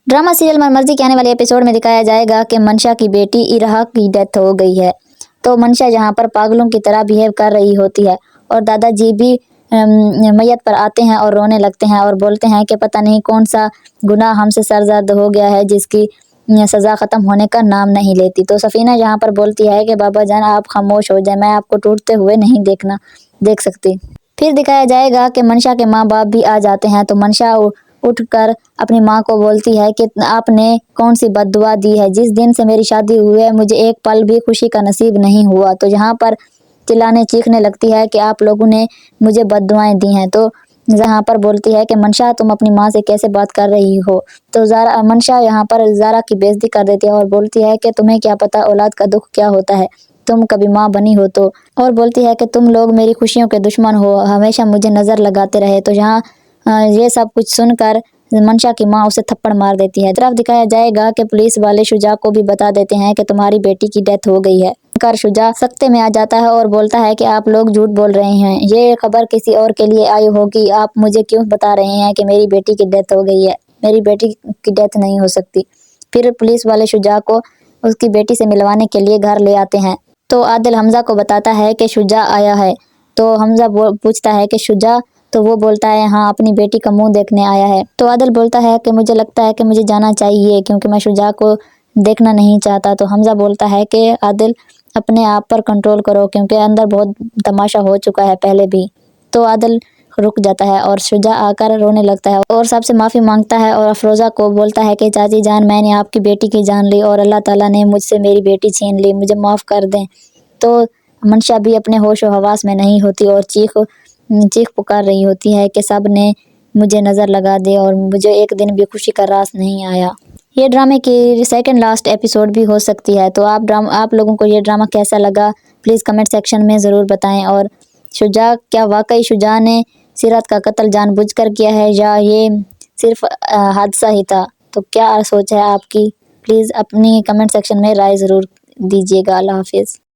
Drama serial मनमर्जी के आने वाले एपिसोड में दिखाया जाएगा कि मंशा की बेटी इराह की डेथ हो गई है। तो मंशा यहाँ पर पागलों की तरह बिहेव कर रही होती है और दादाजी भी मैयत पर आते हैं और रोने लगते हैं और बोलते हैं कि पता नहीं कौन सा गुनाह हमसे सरजद हो गया है जिसकी सज़ा ख़त्म होने का नाम नहीं लेती। तो सफ़ीना यहाँ पर बोलती है कि बाबा जान आप खामोश हो जाए, मैं आपको टूटते हुए नहीं देख सकती। फिर दिखाया जाएगा कि मंशा के माँ बाप भी आ जाते हैं। तो मंशा उठकर अपनी माँ को बोलती है कि आपने कौन सी बद्दुआ दी है, जिस दिन से मेरी शादी हुई है मुझे एक पल भी खुशी का नसीब नहीं हुआ। तो यहाँ पर चिल्लाने चीखने लगती है कि आप लोगों ने मुझे बद्दुआएं दी हैं। तो यहाँ पर बोलती है कि मंशा तुम अपनी माँ से कैसे बात कर रही हो। तो मंशा यहाँ पर ज़ारा की बेइज्जती कर देती है और बोलती है कि तुम्हें क्या पता औलाद का दुख क्या होता है, तुम कभी माँ बनी हो तो। और बोलती है कि तुम लोग मेरी खुशियों के दुश्मन हो, हमेशा मुझे नज़र लगाते रहे। तो यहाँ ये सब कुछ सुनकर मंशा की माँ उसे थप्पड़ मार देती है। तरफ दिखाया जाएगा कि पुलिस वाले शुजा को भी बता देते हैं कि तुम्हारी बेटी की डेथ हो गई है। कर शुजा सख्ते में आ जाता है और बोलता है कि आप लोग झूठ बोल रहे हैं, ये खबर किसी और के लिए आई होगी, आप मुझे क्यों बता रहे हैं कि मेरी बेटी की डेथ हो गई है। मेरी बेटी की डेथ नहीं हो सकती। फिर पुलिस वाले शुजा को उसकी बेटी से मिलवाने के लिए घर ले आते हैं। तो आदिल हमजा को बताता है कि शुजा आया है। तो हमजा पूछता है कि शुजा, तो वो बोलता है हाँ अपनी बेटी का मुंह देखने आया है। तो आदिल बोलता है कि मुझे लगता है कि मुझे जाना चाहिए क्योंकि मैं शुजा को देखना नहीं चाहता। तो हमजा बोलता है कि आदिल अपने आप पर कंट्रोल करो क्योंकि अंदर बहुत तमाशा हो चुका है पहले भी। तो आदिल रुक जाता है और शुजा आकर रोने लगता है और सबसे माफ़ी मांगता है और अफरोज़ा को बोलता है कि चाची जान मैंने आपकी बेटी की जान ली और अल्लाह ताला ने मुझसे मेरी बेटी छीन ली, मुझे माफ़ कर दें। तो मंशा भी अपने होश व हवास में नहीं होती और चीख पुकार रही होती है कि सब ने मुझे नज़र लगा दे और मुझे एक दिन भी खुशी का रास नहीं आया। ये ड्रामे की सेकंड लास्ट एपिसोड भी हो सकती है। तो आप लोगों को ये ड्रामा कैसा लगा प्लीज़ कमेंट सेक्शन में ज़रूर बताएं। और शुजा, क्या वाकई शुजा ने सीरत का कत्ल जानबूझकर किया है या ये सिर्फ हादसा ही था? तो क्या सोच है आपकी? प्लीज़ अपनी कमेंट सेक्शन में राय ज़रूर दीजिएगा। अल्लाह हाफिज़।